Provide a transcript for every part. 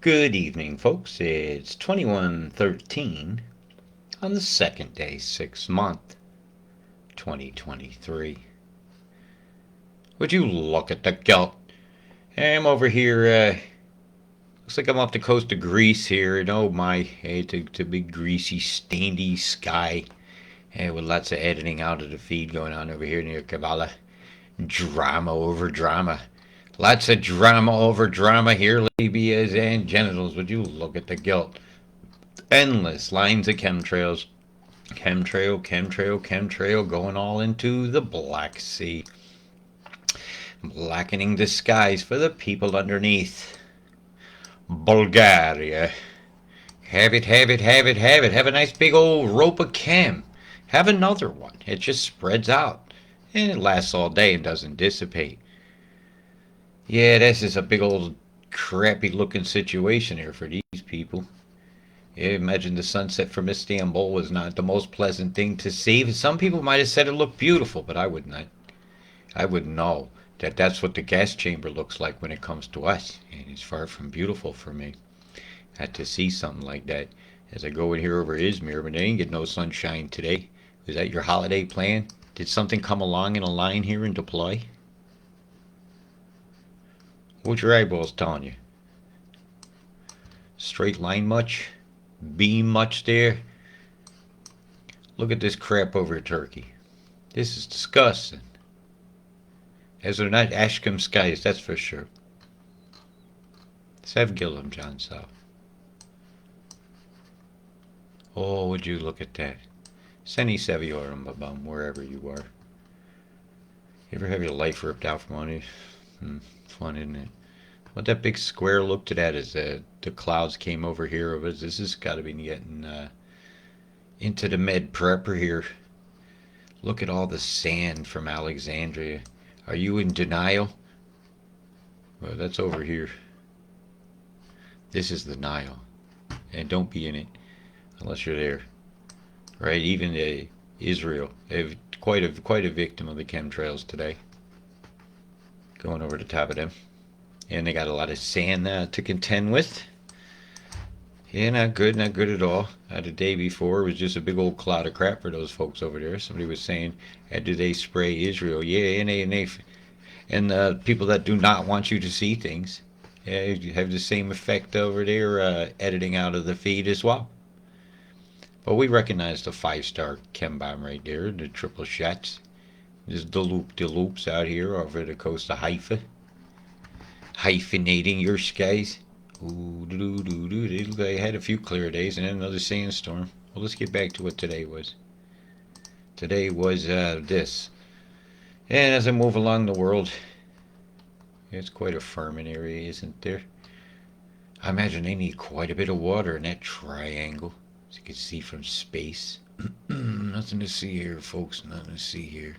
Good evening, folks. It's 2113 on the second day, 6th month, 2023. Would you look at the gelt? I'm over here, looks like I'm off the coast of Greece here, and oh my, it's a big greasy, stainedy sky, with lots of editing out of the feed going on over here near Kavala. Drama over drama. Lots of drama over drama here, labias and genitals. Would you look at the gelt? Endless lines of chemtrails. Chemtrail going all into the Black Sea. Blackening the skies for the people underneath. Bulgaria. Have it. Have a nice big old rope of chem. Have another one. It just spreads out. And it lasts all day and doesn't dissipate. Yeah, this is a big old crappy looking situation here for these people. Yeah, imagine the sunset from Istanbul was not the most pleasant thing to see. Some people might have said it looked beautiful, but I would not. I would know that that's what the gas chamber looks like when it comes to us, and it's far from beautiful for me. I had to see something like that as I go in here over Izmir, but they ain't get no sunshine today. Was that your holiday plan? Did something come along in a line here and deploy? What's your eyeballs telling you? Straight line much? Beam much there? Look at this crap over Turkey. This is disgusting. As they're not Ashcombe skies, that's for sure. Sevgillim, John South. Oh, would you look at that? Seni Seviorum Babam, wherever you are. You ever have your life ripped out from under you? Fun, isn't it? What that big square look to that is the clouds came over here. This has got to be getting into the med prepper here. Look at all the sand from Alexandria. Are you in denial? Well, that's over here. This is the Nile. And don't be in it unless you're there. Right? Even Israel. They've quite a victim of the chemtrails today. Going over the top of them. And they got a lot of sand to contend with. Yeah, not good at all. The day before it was just a big old cloud of crap for those folks over there. Somebody was saying, do they spray Israel? Yeah, and the people that do not want you to see things, you have the same effect over there, editing out of the feed as well. But we recognize the 5-star chem bomb right there, the triple shots. There's the loops out here over the coast of Haifa. Hyphenating your skies. Ooh, they had a few clear days and then another sandstorm. Well, let's get back to what today was. Today was this. And as I move along the world, it's quite a farming area, isn't there? I imagine they need quite a bit of water in that triangle, as you can see from space. Nothing to see here, folks. Nothing to see here.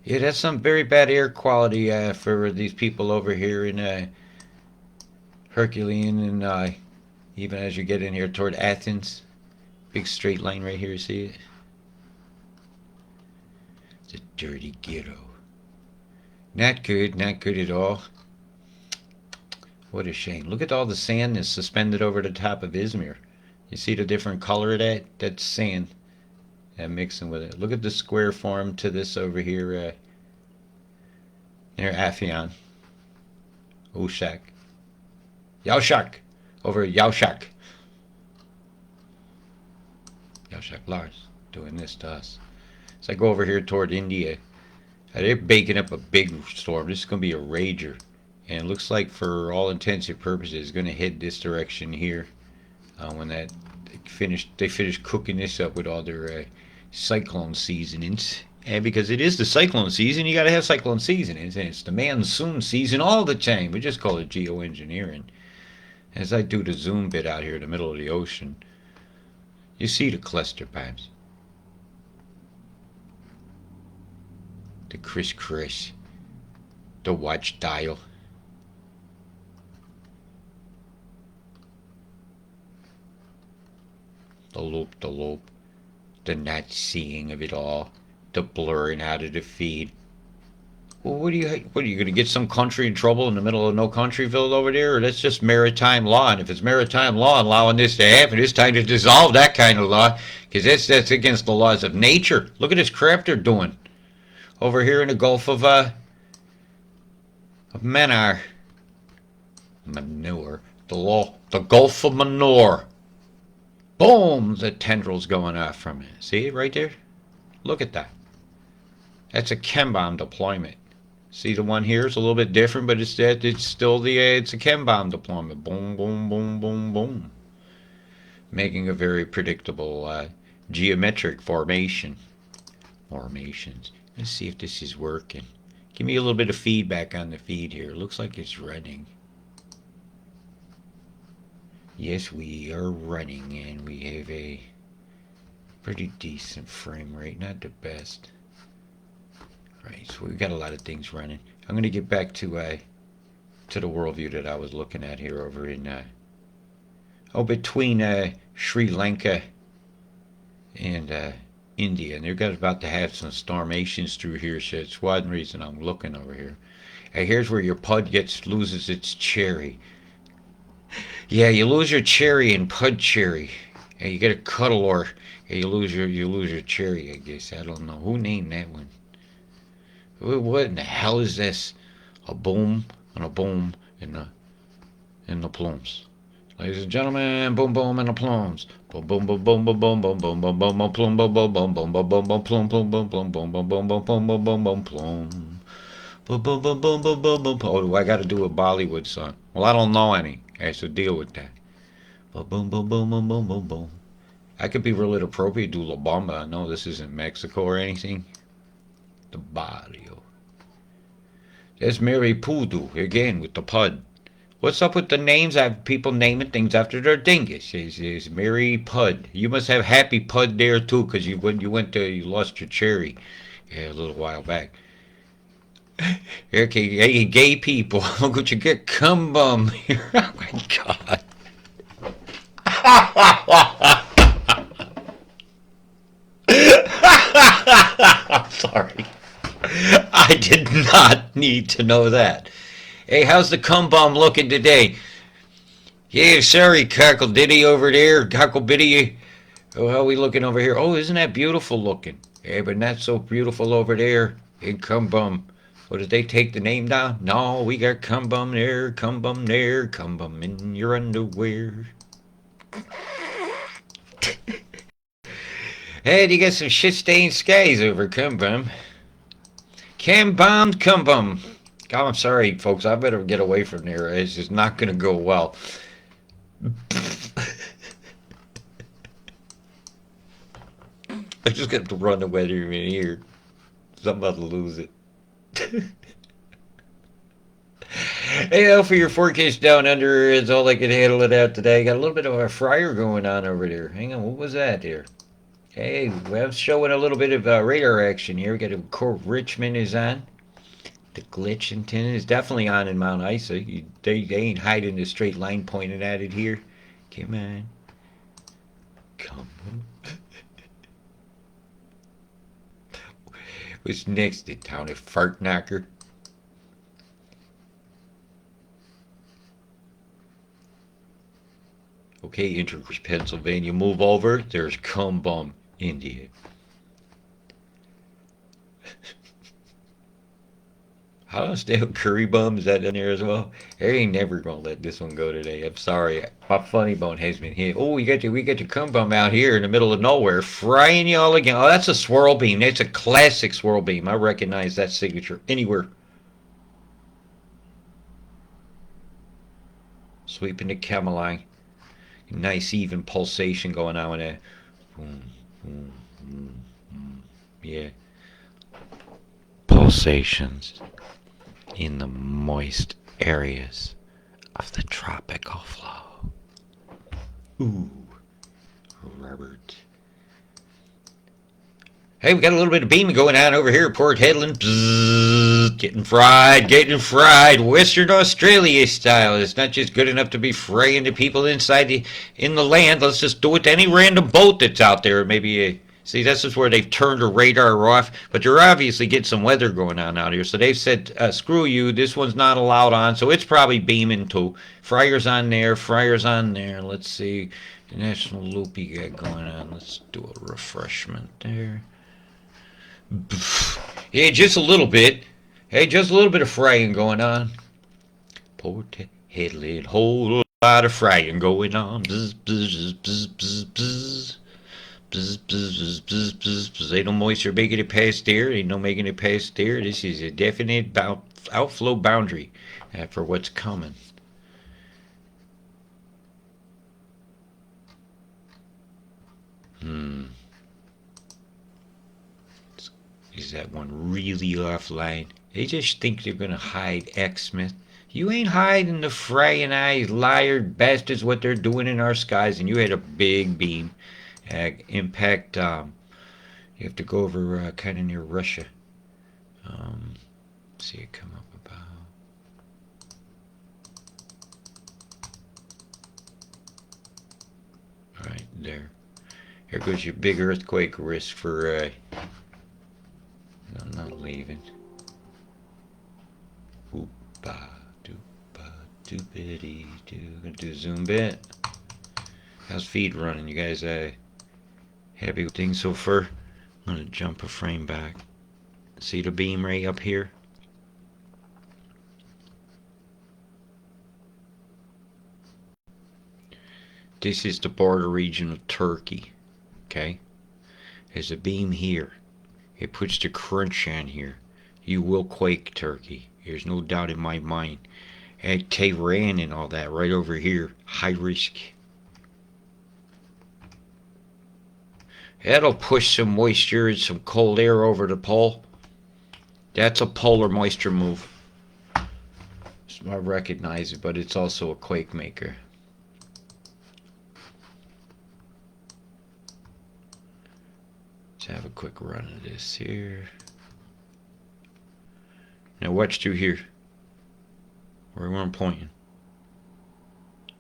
Yeah, that's some very bad air quality for these people over here in Herculean, and even as you get in here toward Athens. Big straight line right here, see it? It's a dirty ghetto. Not good at all. What a shame. Look at all the sand that's suspended over the top of Izmir. You see the different color of that? That's sand. And mixing with it. Look at the square form to this over here near Afyon. Ushak. Yaushak. Over at Yaushak. Yaushak Lars doing this to us. So I go over here toward India. They're baking up a big storm. This is going to be a rager. And it looks like for all intents and purposes it's going to head this direction here. When they finish cooking this up with all their cyclone seasonings. And because it is the cyclone season, you got to have cyclone seasonings. And it's the monsoon season all the time. We just call it geoengineering. As I do the zoom bit out here in the middle of the ocean, you see the cluster bombs. The criss, the watch dial. The loop, the not seeing of it all, the blurring out of the feed. Well, what are you going to get some country in trouble in the middle of no countryville over there? Or that's just maritime law. And if it's maritime law allowing this to happen, it's time to dissolve that kind of law because that's against the laws of nature. Look at this crap they're doing over here in the Gulf of Manor. Manure. The Gulf of Manure. Boom! The tendrils going off from it. See it right there? Look at that. That's a chem bomb deployment. See the one here is a little bit different, but it's still it's a chem bomb deployment. Boom, boom, boom, boom, boom. Making a very predictable geometric formation. Formations. Let's see if this is working. Give me a little bit of feedback on the feed here. It looks like it's running. Yes, we are running, and we have a pretty decent frame rate. Not the best. Right, so we've got a lot of things running. I'm going to get back to the worldview that I was looking at here over in between Sri Lanka and India, and they're about to have some stormations through here. So it's one reason I'm looking over here. And here's where your pud loses its cherry. Yeah, you lose your cherry in pud cherry, and you get a cuddle, or you lose your cherry. I guess I don't know who named that one. What in the hell is this? A boom and a boom in the plumes. Ladies and gentlemen, boom boom and the plumes. Boom boom boom boom boom boom boom boom boom boom boom plum boom boom boom boom boom boom boom plum boom boom boom boom boom boom boom boom boom boom boom plum. Boom boom boom boom boom boom boom. Oh, I got to do a Bollywood song. Well, I don't know any. I have to deal with that. Boom boom boom boom boom boom boom. I could be real inappropriate, do La Bamba. I know this isn't Mexico or anything. The barrio. There's Mary Poodoo again with the pud. What's up with the names? I have people naming things after their dingus. It's Mary Pud. You must have Happy Pud there too, because you lost your cherry a little while back. Okay, hey, gay people, look what you get, cum bum here. Oh my God. I'm sorry. I did not need to know that. Hey, how's the cum bum looking today? Yeah, sorry, Cockle Diddy over there. Cockle Biddy. Oh, how are we looking over here? Oh, isn't that beautiful looking? Yeah, but not so beautiful over there in cum bum. What, did they take the name down? No, we got cum bum there, cum bum there, cum bum in your underwear. Hey, you got some shit-stained skies over cum bum. Cam bombed cum bum. God, I'm sorry, folks. I better get away from there. It's just not going to go well. I'm just going to run the weather in here. I'm about to lose it. Hey, for your forecast down under, it's all I can handle it out today. Got a little bit of a fryer going on over there. Hang on, what was that here? Hey, we're showing a little bit of radar action here. We got a Core Richmond is on. The glitch antenna is definitely on in Mount Isa. They ain't hiding the straight line pointed at it here. Come on. Come on. What's next in town? A fart knocker? Okay, Intercourse, Pennsylvania. Move over. There's cum bum, India. I don't understand. Curry bum, is that in there as well? They ain't never gonna let this one go today. I'm sorry. My funny bone has been hit. Oh, we got your cum bum out here in the middle of nowhere, frying y'all again. Oh, that's a swirl beam. That's a classic swirl beam. I recognize that signature anywhere. Sweeping the Cameline. Nice even pulsation going on with that. Boom, boom, boom, boom. Yeah. Pulsations in the moist areas of the tropical flow. Ooh, Robert. Hey, we got a little bit of beaming going on over here at Port Hedland. Bzzz, getting fried, Western Australia style. It's not just good enough to be fraying the people in the land. Let's just do it to any random boat that's out there. Maybe See, this is where they've turned the radar off, but they're obviously getting some weather going on out here. So they've said, screw you, this one's not allowed on. So it's probably beaming too. Fryer's on there, Fryer's on there. Let's see, the national loop you got going on. Let's do a refreshment there. Yeah, just a little bit. Hey, just a little bit of frying going on. Port headlight, whole lot of frying going on. Bzz, bzz, bzz, bzz, bzz. Bzz, bzz, bzz, bzz, bzz, bzz. Ain't no moisture making it past there. Ain't no making it past there. This is a definite outflow boundary for what's coming. Is that one really offline? They just think they're gonna hide X Smith. You ain't hiding the frying eyes, liar bastards, what they're doing in our skies, and you had a big beam. Impact, you have to go over kind of near Russia. See it come up about. Right there. Here goes your big earthquake risk for, I'm not leaving. Oopa, doopa, doopity, doo. Gonna do a zoom bit. How's feed running? You guys, happy with things so far? I'm gonna jump a frame back. See the beam right up here? This is the border region of Turkey. Okay? There's a beam here. It puts the crunch on here. You will quake, Turkey. There's no doubt in my mind. And Tehran and all that right over here. High risk. That'll push some moisture and some cold air over the pole. That's a polar moisture move. I recognize it, but it's also a quake maker. Let's have a quick run of this here. Now watch through here. Where I'm pointing.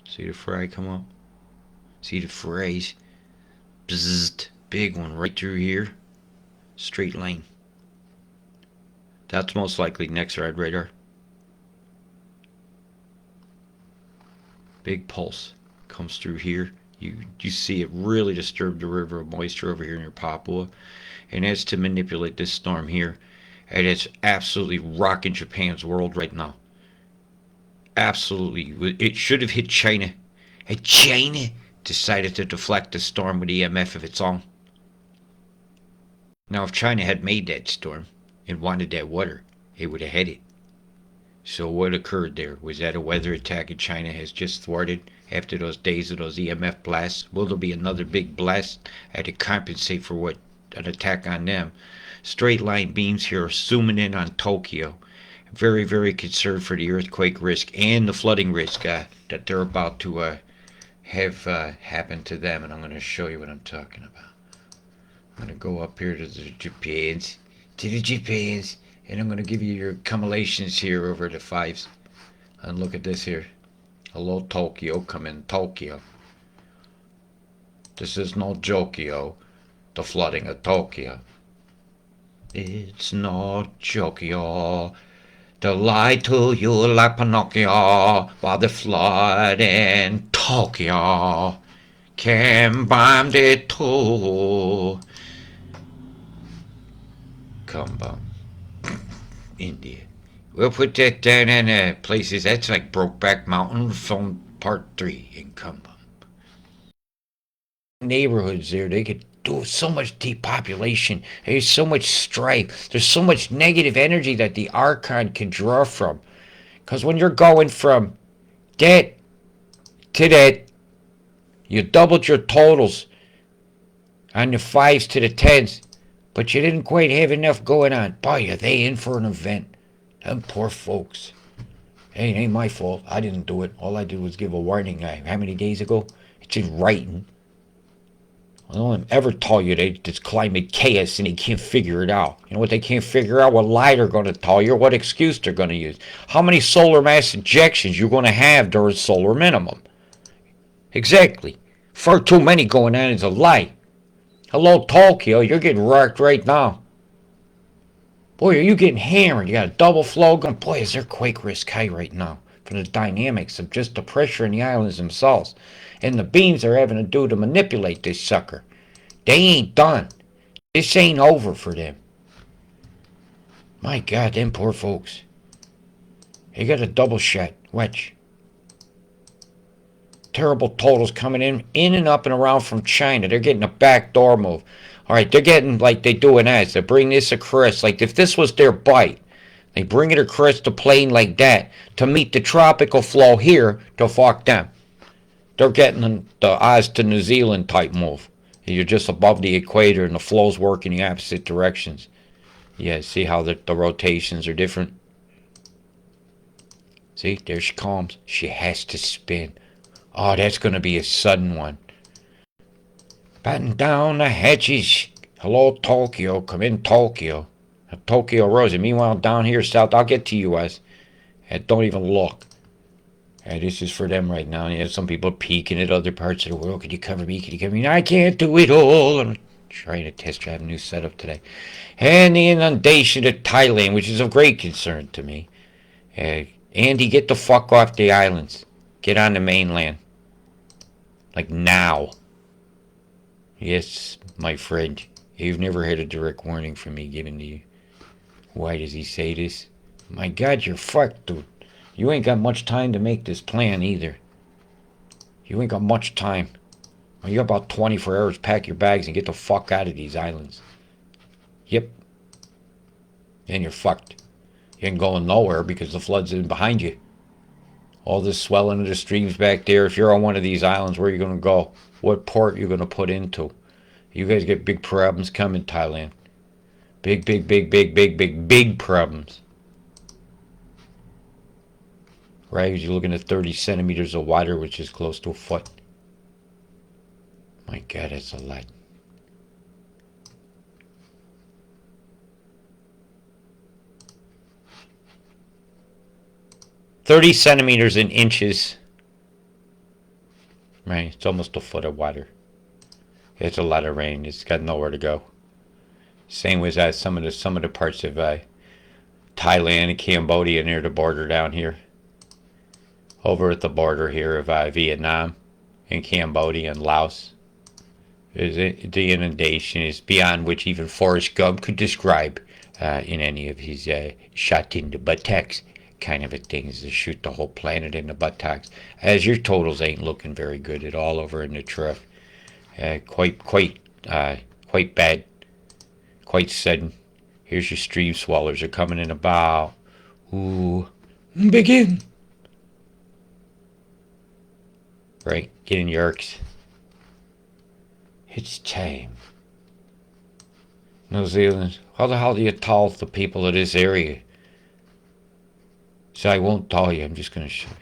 See the fry come up? See the fries? Bzzzt. Big one right through here. Straight line. That's most likely next ride radar. Big pulse comes through here. You see it really disturb the river of moisture over here near Papua, and that's to manipulate this storm here, and it's absolutely rocking Japan's world right now. Absolutely, it should have hit China, and China decided to deflect the storm with EMF of its own. Now, if China had made that storm and wanted that water, it would have had it. So what occurred there? Was that a weather attack and China has just thwarted after those days of those EMF blasts? Will there be another big blast to compensate for what an attack on them? Straight line beams here are zooming in on Tokyo. Very, very concerned for the earthquake risk and the flooding risk that they're about to have happen to them. And I'm going to show you what I'm talking about. I'm going to go up here to the Japans, and I'm going to give you your accumulations here over the fives. And look at this here. Hello, Tokyo, come in, Tokyo. This is no jokio, the flooding of Tokyo. It's not jokio. To lie to you like Pinocchio while the flood in Tokyo can bomb the two. Come bomb. India. We'll put that down in places. That's like Brokeback Mountain from Part 3 in Kumbum. Neighborhoods there, they could do so much depopulation. There's so much strife. There's so much negative energy that the Archon can draw from. Because when you're going from that to that, you doubled your totals on the 5s to the 10s, but you didn't quite have enough going on. Boy, are they in for an event. Them poor folks. Hey, it ain't my fault. I didn't do it. All I did was give a warning. How many days ago? It's in writing. I don't ever tell you that it's climate chaos and they can't figure it out. You know what they can't figure out? What lie they're going to tell you, or what excuse they're going to use. How many solar mass ejections you're going to have during solar minimum. Exactly. Far too many going on is a lie. Hello, Tokyo. You're getting wrecked right now. Boy, are you getting hammered. You got a double flow going. Boy, is there quake risk high right now from the dynamics of just the pressure in the islands themselves. And the beams they're having to do to manipulate this sucker. They ain't done. This ain't over for them. My God, them poor folks. They got a double shot. Watch. Terrible totals coming in and up and around from China. They're getting a backdoor move. All right, they're getting like they do in ads. They bring this across. Like if this was their bite, they bring it across the plane like that to meet the tropical flow here to fuck them. They're getting the Oz to New Zealand type move. You're just above the equator and the flows work in the opposite directions. Yeah, see how the rotations are different? See, there she comes. She has to spin. Oh, that's going to be a sudden one. Batten down the hatches. Hello, Tokyo. Come in, Tokyo. Tokyo Rosie. Meanwhile, down here south, I'll get to U.S. And don't even look. This is for them right now. Yeah, some people are peeking at other parts of the world. Could you cover me? Could you cover me? I can't do it all. I'm trying to test drive a new setup today. And the inundation of Thailand, which is of great concern to me. Andy, get the fuck off the islands. Get on the mainland. Like now. Yes, my friend. You've never had a direct warning from me given to you. Why does he say this? My God, you're fucked, dude. You ain't got much time to make this plan either. You ain't got much time. Well, you got about 24 hours. Pack your bags and get the fuck out of these islands. Yep. Then you're fucked. You ain't going nowhere because the flood's in behind you. All this swelling of the streams back there. If you're on one of these islands, where are you going to go? What port are you going to put into? You guys get big problems coming, Thailand. Big problems. Right? You're looking at 30 centimeters of water, which is close to a foot. My God, that's a lot. "30 centimeters in inches." Right, it's almost a foot of water. It's a lot of rain. It's got nowhere to go. Same with some of the parts of Thailand and Cambodia near the border down here. Over at the border here of Vietnam and Cambodia and Laos. The inundation is beyond which even Forrest Gump could describe in any of his shot in the buttocks kind of a thing, is to shoot the whole planet in the buttocks. As your totals ain't looking very good at all over in the trough. Quite bad. Quite sudden. Here's your stream swallowers are coming in about. Ooh, begin. Right, get in yerks. It's time. New Zealand, how the hell do you tell the people of this area? So I won't tell you, I'm just going to show you.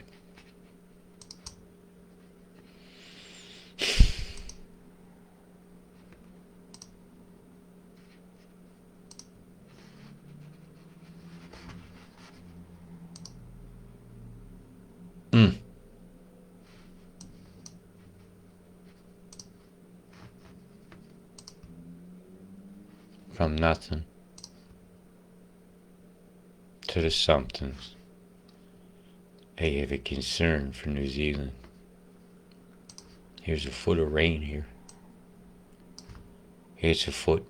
From nothing to the somethings. I have a concern for New Zealand. Here's a foot of rain here. It's a foot.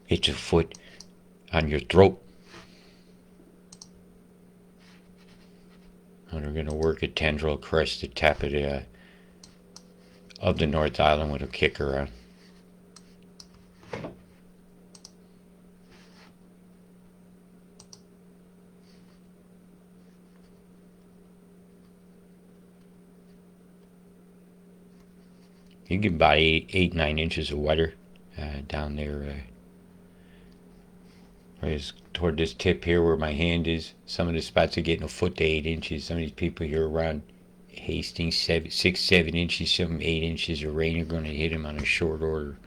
It's a foot on your throat. And we're going to work a tendril across the top of the North Island with a kicker on. You get about 9 inches of water down there. Right toward this tip here where my hand is. Some of the spots are getting a foot to 8 inches. Some of these people here around Hastings, 6, 7 inches, some 8 inches of rain are going to hit them on a short order.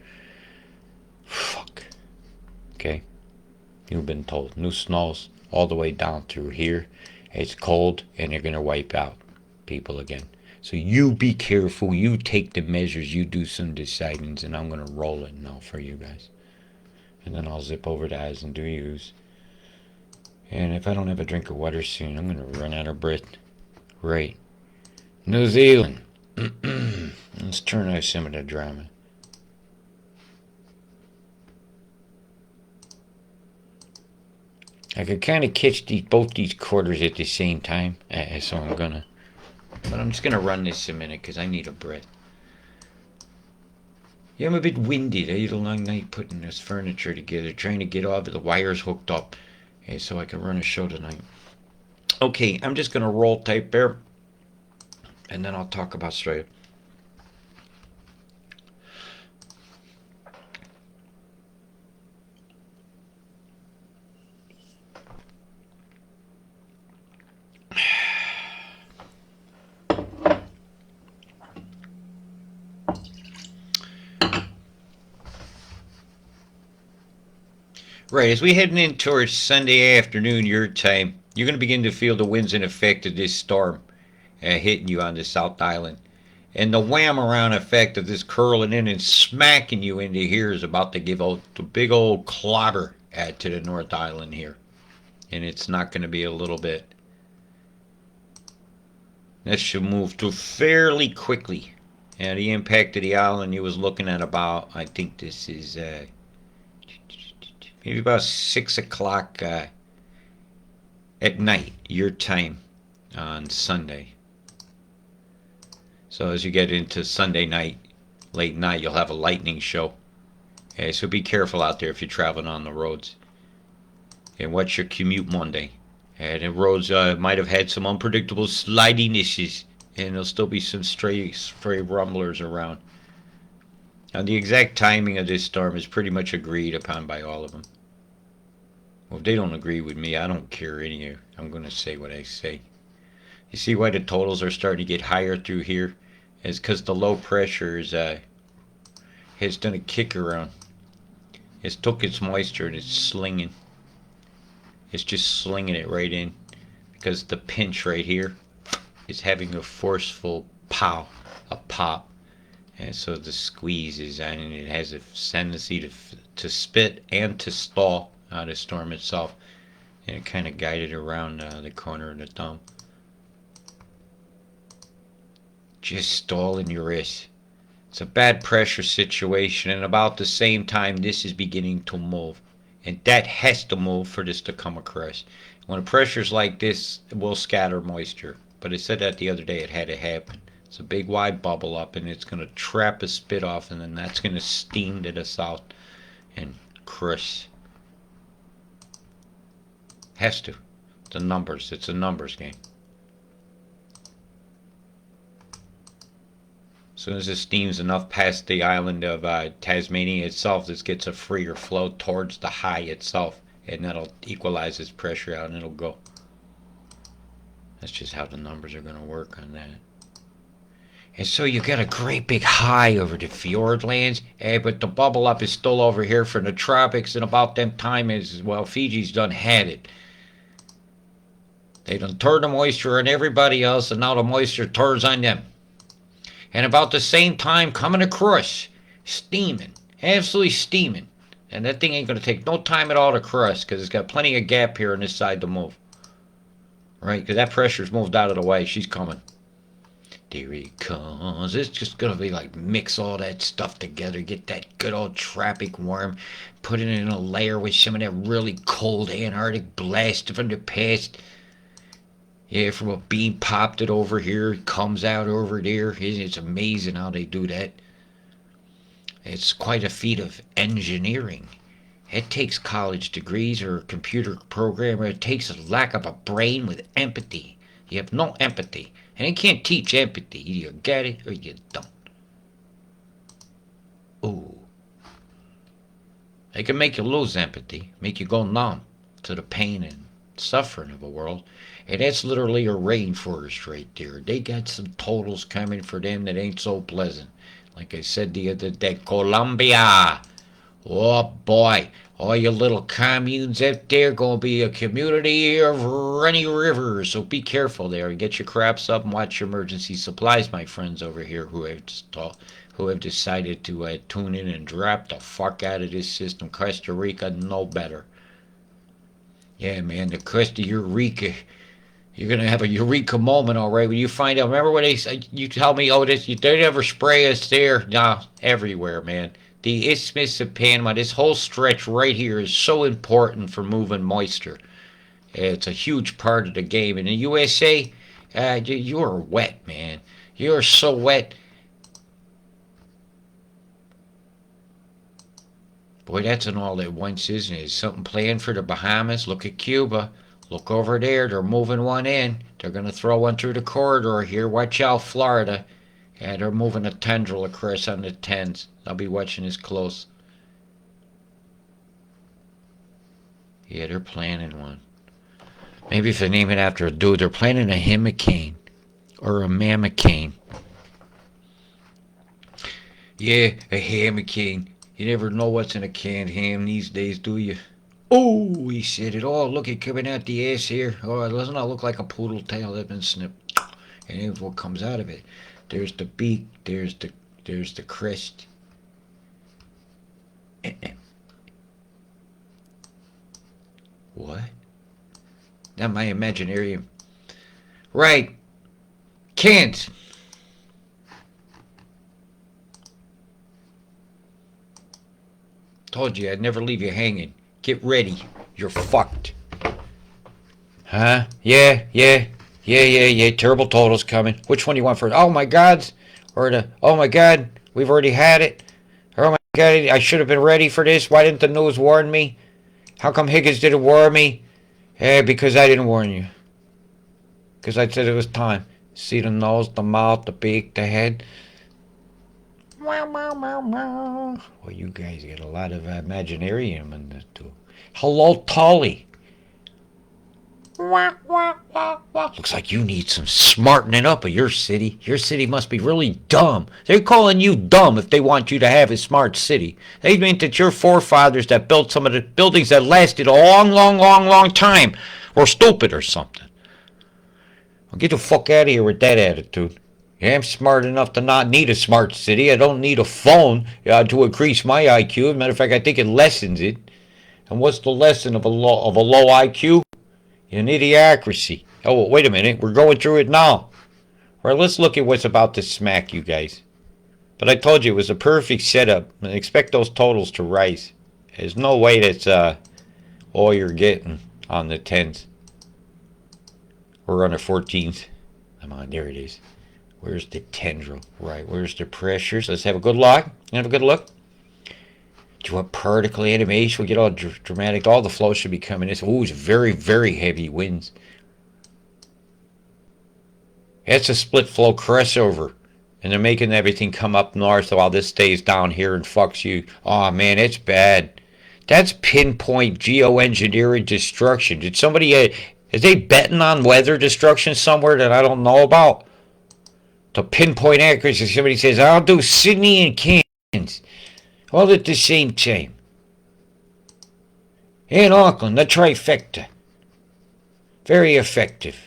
Fuck. Okay. You've been told. New snows all the way down through here. It's cold and they're going to wipe out people again. So you be careful. You take the measures. You do some decidings, and I'm going to roll it now for you guys. And then I'll zip over to I's and do U's. And if I don't have a drink of water soon, I'm going to run out of breath. Right. New Zealand. Let's turn off some of the drama. I could kind of catch both these quarters at the same time, so I'm gonna. But I'm just gonna run this a minute because I need a breath. Yeah, I'm a bit winded. I had a long night putting this furniture together, trying to get all of the wires hooked up, so I can run a show tonight. Okay, I'm just gonna roll type there, and then I'll talk about Australia. Right, as we heading in towards Sunday afternoon, your time, you're going to begin to feel the winds and effect of this storm hitting you on the South Island. And the wham around effect of this curling in and smacking you into here is about to give out the big old clobber to the North Island here. And it's not going to be a little bit. That should move through fairly quickly. And the impact of the island you was looking at about, I think this is maybe about 6 o'clock at night, your time on Sunday. So as you get into Sunday night, late night, you'll have a lightning show. Okay, so be careful out there if you're traveling on the roads. And watch your commute Monday. And the roads might have had some unpredictable sliding issues, and there'll still be some stray rumblers around. Now, the exact timing of this storm is pretty much agreed upon by all of them. Well, if they don't agree with me, I don't care any. I'm going to say what I say. You see why the totals are starting to get higher through here? It's because the low pressure has done a kick around. It's took its moisture and it's slinging. It's just slinging it right in because the pinch right here is having a forceful pow, a pop. And so the squeeze is on, and it has a tendency to spit and to stall the storm itself. And it kind of guided around the corner of the thumb. Just stalling your wrist. It's a bad pressure situation, and about the same time this is beginning to move. And that has to move for this to come across. When a pressure's like this, it will scatter moisture. But I said that the other day, it had to happen. It's a big wide bubble up, and it's going to trap a spit off, and then that's going to steam to the south and crush. Has to. It's a numbers. It's a numbers game. As soon as it steams enough past the island of Tasmania itself, this gets a freer flow towards the high itself, and that'll equalize its pressure out, and it'll go. That's just how the numbers are going to work on that. And so you got a great big high over the fjord lands, but the bubble up is still over here from the tropics, and about them time is, well, Fiji's done had it. They done turned the moisture on everybody else, and now the moisture turns on them. And about the same time coming across, steaming, absolutely steaming. And that thing ain't going to take no time at all to cross, because it's got plenty of gap here on this side to move. Right, because that pressure's moved out of the way. She's coming. There he comes. It's just going to be like mix all that stuff together, get that good old tropic worm, put it in a layer with some of that really cold Antarctic blast from the past. Yeah, from a beam popped it over here, it comes out over there. It's amazing how they do that. It's quite a feat of engineering. It takes college degrees or a computer programmer. It takes a lack of a brain with empathy. You have no empathy. And they can't teach empathy. You get it or you don't. Ooh. They can make you lose empathy, make you go numb to the pain and suffering of a world. And that's literally a rainforest right there. They got some totals coming for them that ain't so pleasant. Like I said the other day, Colombia. Oh boy. All your little communes up there going to be a community of runny rivers. So be careful there. Get your craps up and watch your emergency supplies, my friends over here who have decided to tune in and drop the fuck out of this system. Costa Rica, no better. Yeah, man, the Costa Eureka. You're gonna have a eureka moment, all right, when you find out. Remember when you tell me, oh, this, they never spray us there? Nah, everywhere, man. The Isthmus of Panama, this whole stretch right here is so important for moving moisture. It's a huge part of the game. In the USA, you're wet, man. You're so wet. Boy, that's an all at once, isn't it? Is something planned for the Bahamas? Look at Cuba. Look over there. They're moving one in. They're going to throw one through the corridor here. Watch out, Florida. Yeah, they're moving a tendril across on the 10s. I'll be watching this close. Yeah, they're planning one. Maybe if they name it after a dude, they're planning a hurricane or a mammacan. Yeah, a hurricane. You never know what's in a canned ham these days, do you? Oh, he said it. Oh, look, it coming out the ass here. Oh, doesn't that look like a poodle tail that's been snipped? And here's what comes out of it. There's the beak. There's the crest. What? Not my imaginarium. Right. Can't. Told you I'd never leave you hanging. Get ready. You're fucked. Huh? Yeah. Terrible totals coming. Which one do you want first? Oh my God. Or the, oh my God, we've already had it. Oh my God, I should have been ready for this. Why didn't the news warn me? How come Higgins didn't warn me? Because I didn't warn you. Because I said it was time. See the nose, the mouth, the beak, the head. Well, you guys get a lot of imaginarium in this too. Hello, Tully. Looks like you need some smartening up of your city. Your city must be really dumb. They're calling you dumb if they want you to have a smart city. They mean that your forefathers that built some of the buildings that lasted a long time were stupid or something. Well, get the fuck out of here with that attitude. Yeah, I'm smart enough to not need a smart city. I don't need a phone to increase my IQ. As a matter of fact, I think it lessens it. And what's the lesson of a low IQ? An idiocracy. Oh, wait a minute. We're going through it now. All right, let's look at what's about to smack you guys. But I told you it was a perfect setup. And expect those totals to rise. There's no way that's all you're getting on the 10s. Or on the 14s. Come on, there it is. Where's the tendril? Right, where's the pressures? Let's have a good look. Have a good look. Do you want particle animation? We get all dramatic. All the flow should be coming in. Ooh, it's very heavy winds. It's a split flow crossover. And they're making everything come up north while this stays down here and fucks you. Oh, man, it's bad. That's pinpoint geoengineering destruction. Did somebody... is they betting on weather destruction somewhere that I don't know about? To pinpoint accuracy, somebody says, I'll do Sydney and Cairns all at the same time. In Auckland, the trifecta. Very effective.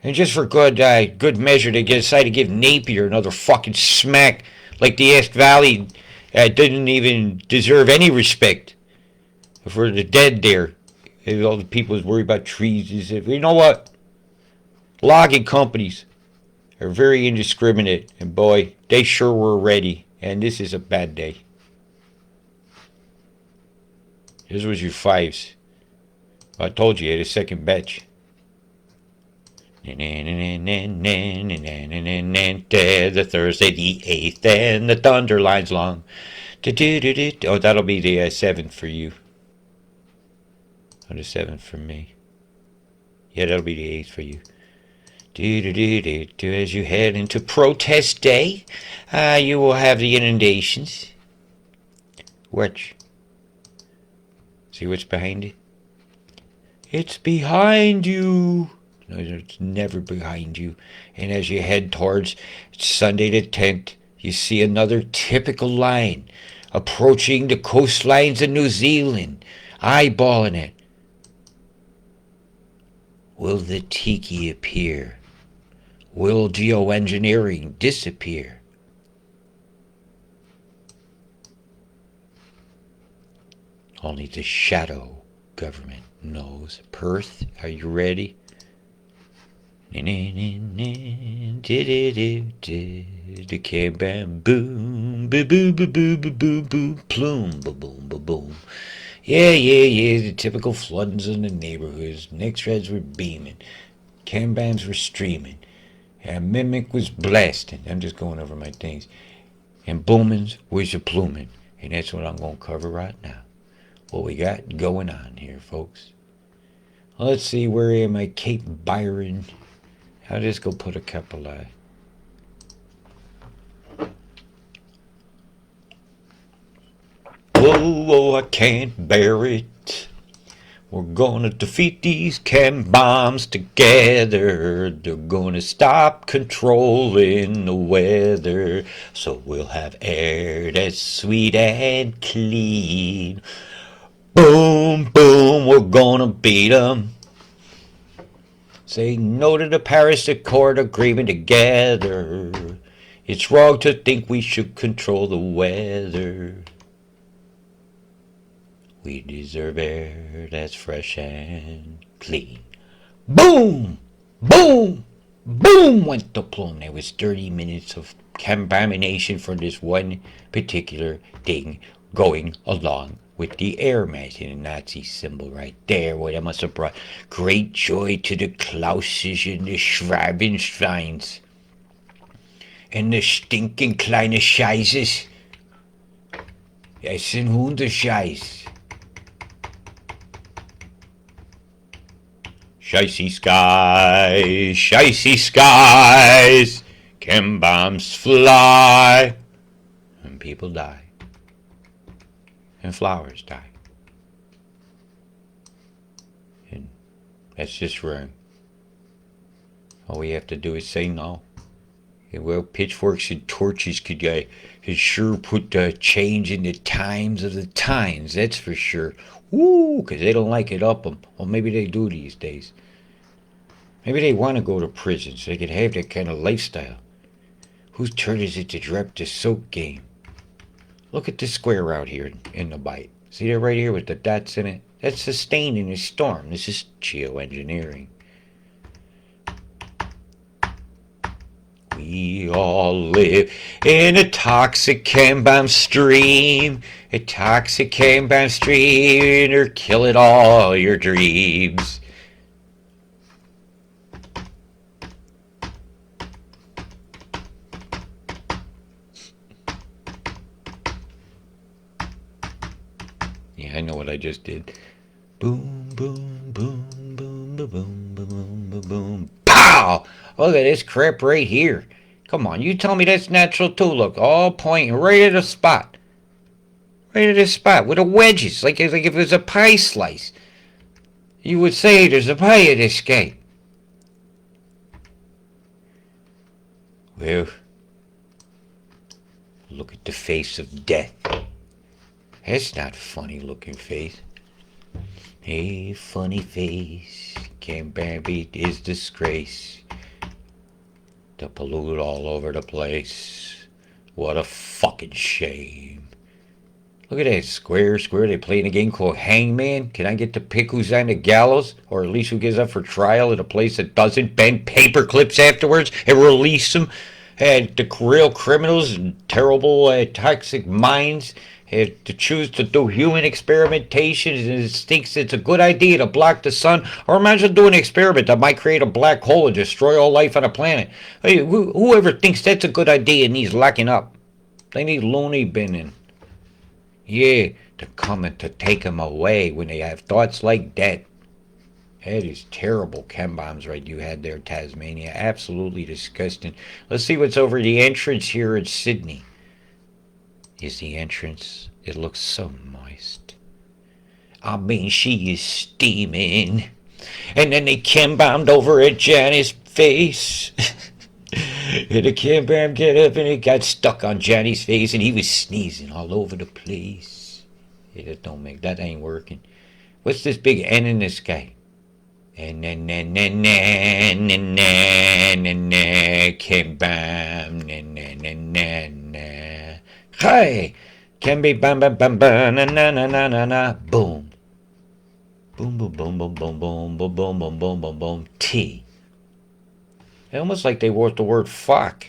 And just for good measure, they decide to give Napier another fucking smack like the Esk Valley didn't even deserve any respect for the dead there. And all the people was worried about trees. You know what? Logging companies are very indiscriminate, and boy, they sure were ready, and this is a bad day. This was your 5s. I told you, you had a second batch. The Thursday the 8th, and the thunder line's long. Oh, that'll be the 7th for you. Oh, the 7th for me. Yeah, that'll be the 8th for you. As you head into protest day, you will have the inundations. Watch. See what's behind it? It's behind you. No, it's never behind you. And as you head towards Sunday the 10th, you see another typical line approaching the coastlines of New Zealand, eyeballing it. Will the tiki appear? Will geoengineering disappear? Only the shadow government knows. Perth, are you ready? The cam bam boom, boom, boom, boom, boom, boom, boom, plume, boom, boom, boom, boom. Yeah, the typical floodings in the neighborhoods. Next reds were beaming. Cam bams were streaming. And Mimic was blasting. I'm just going over my things. And boomins was a pluming. And that's what I'm going to cover right now. What we got going on here, folks. Let's see, where am I? Cape Byron. I'll just go put a couple of... Whoa, I can't bear it. We're gonna defeat these chem bombs together. They're gonna stop controlling the weather. So we'll have air that's sweet and clean. Boom, boom, we're gonna beat them. Say no to the Paris Accord agreement together. It's wrong to think we should control the weather. We deserve air that's fresh and clean. Boom! Boom! Boom! Went the plume. There was 30 minutes of contamination for this one particular thing going along with the air mass and the Nazi symbol right there. Well, that must have brought great joy to the Klauses and the Schwabensteins and the stinking kleine Scheißes. Es sind Hundescheiß. Shicey skies, chem bombs fly, and people die, and flowers die. And that's just wrong. All we have to do is say no. And well, pitchforks and torches could sure put the change in the times of the times, that's for sure. Woo, because they don't like it up them. Well, maybe they do these days. Maybe they want to go to prison so they could have that kind of lifestyle. Whose turn is it to drop the soap game? Look at this square out here in the bite. See that right here with the dots in it? That's sustaining a storm. This is geoengineering. We all live in a toxic chem bomb stream. A toxic chem bomb stream, or kill it all your dreams. Yeah, I know what I just did. Boom, boom, boom, boom, boom, boom, boom, boom, boom. Pow! Look at this crap right here. Come on, you tell me that's natural too. Look, all pointing right at a spot. Right at a spot with the wedges, like if it was a pie slice. You would say there's a pie at this guy. Well, look at the face of death. That's not a funny looking face. Hey, funny face, can't beat his disgrace. To pollute all over the place. What a fucking shame. Look at that, square. They playing a game called Hangman. Can I get to pick who's on the gallows? Or at least who gets up for trial at a place that doesn't bend paper clips afterwards and release them? And the real criminals and terrible toxic minds have to choose to do human experimentation, and it thinks it's a good idea to block the sun. Or imagine doing an experiment that might create a black hole and destroy all life on the planet. Hey, whoever thinks that's a good idea needs locking up. They need loony binning. Yeah, to come and to take them away when they have thoughts like that. That is terrible chem bombs right you had there, Tasmania. Absolutely disgusting. Let's see what's over the entrance here in Sydney. Is the entrance. It looks so moist. I mean, she is steaming. And then they chem bombed over at Janice's face. And the cam bam get up and it got stuck on Johnny's face and he was sneezing all over the place. Yeah, that ain't working. What's this big N in the sky? And then cam bam hi can be bam bam bam bam na na na na na na boom boom boom boom boom boom boom boom boom boom boom boom boom T. Almost like they wrote the word fuck.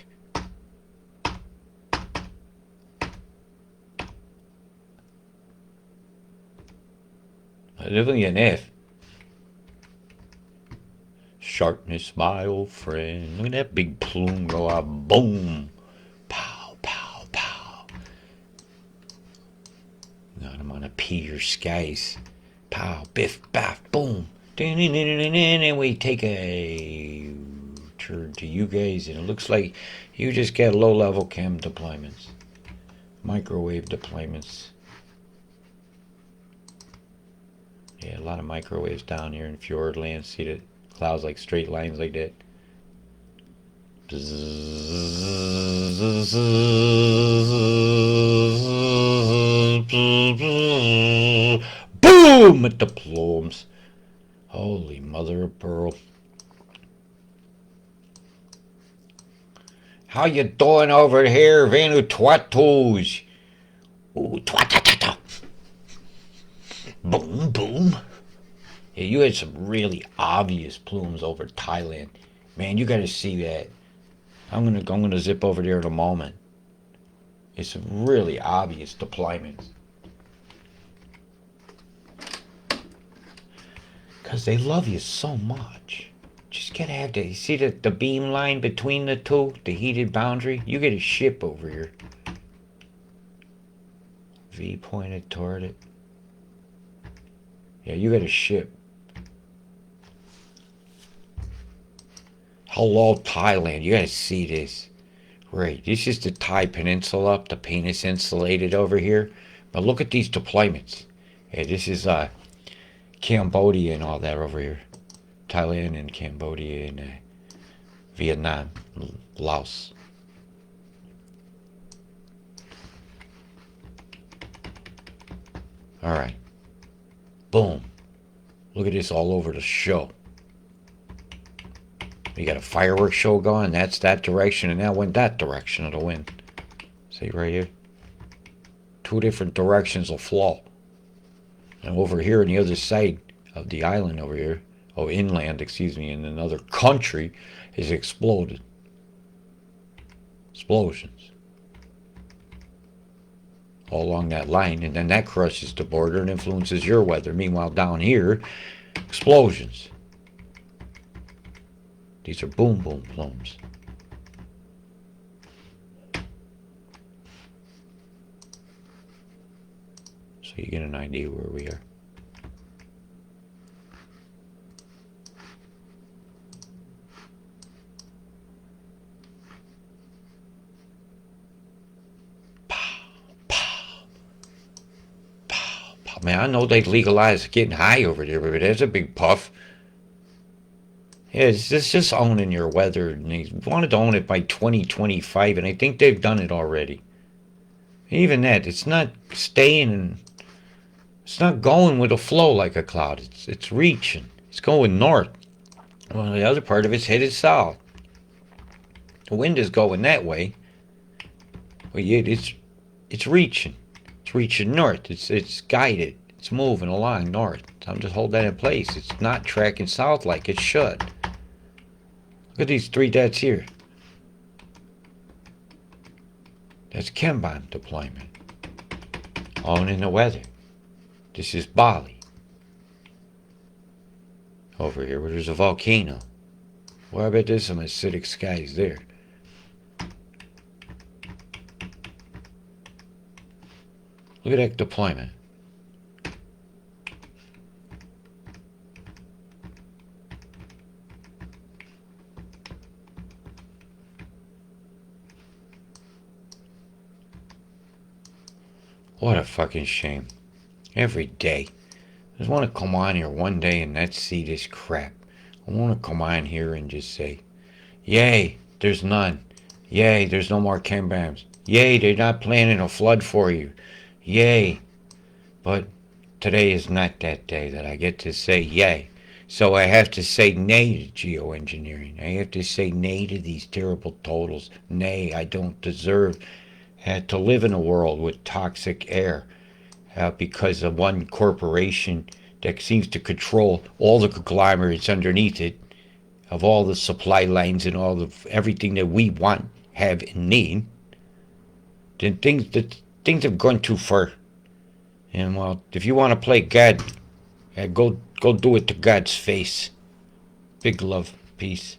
Definitely an F. Sharpness, my old friend. Look at that big plume go out. Boom. Pow, pow, pow. God, I'm gonna pee your skies. Pow, biff, baff, boom. And we take a turn to you guys, and it looks like you just got low-level chem deployments. Microwave deployments. Yeah, a lot of microwaves down here in Fjordland. See the clouds like straight lines like that. Boom at the plumes. Holy mother of pearl. How you doing over here, Vanuatu's? Ooh, twat-ta-ta-ta. Boom, boom. Yeah, you had some really obvious plumes over Thailand. Man, you gotta see that. I'm gonna zip over there in a moment. It's some really obvious deployments. Cause they love you so much. Just gotta have to, you see the beam line between the two, the heated boundary? You get a ship over here. V pointed toward it. Yeah, you got a ship. Hello, Thailand. You gotta see this. Right, this is the Thai Peninsula, the penis insulated over here. But look at these deployments. Yeah, this is Cambodia and all that over here. Thailand and Cambodia and Vietnam, Laos. All right. Boom. Look at this all over the show. We got a fireworks show going. That's that direction, and that went that direction of the wind. See right here? Two different directions of flow. And over here on the other side of the island over here, oh, inland, excuse me, in another country, is exploded. Explosions. All along that line, and then that crosses the border and influences your weather. Meanwhile, down here, explosions. These are boom boom plumes. So you get an idea where we are. Man, I know they legalized getting high over there, but there's a big puff. Yeah, it's just owning your weather. And they wanted to own it by 2025, and I think they've done it already. Even that, it's not staying and it's not going with a flow like a cloud. It's reaching. It's going north. Well, the other part of it's headed south. The wind is going that way. Well, yeah, it's reaching. It's reaching north. It's guided. It's moving along north. I'm just holding that in place. It's not tracking south like it should. Look at these three dots here. That's Kanban deployment. Owning the weather. This is Bali. Over here where there's a volcano. Well, I bet there's some acidic skies there. Look at that deployment. What a fucking shame. Every day. I just want to come on here one day and not see this crap. I want to come on here and just say, yay, there's none. Yay, there's no more chem bombs. Yay, they're not planning a flood for you. Yay. But today is not that day that I get to say yay. So I have to say nay to geoengineering. I have to say nay to these terrible totals. Nay, I don't deserve to live in a world with toxic air because of one corporation that seems to control all the conglomerates underneath it, of all the supply lines and all of everything that we want, have, and need. Then things have gone too far. And well, if you want to play God, go do it to God's face. Big love, peace.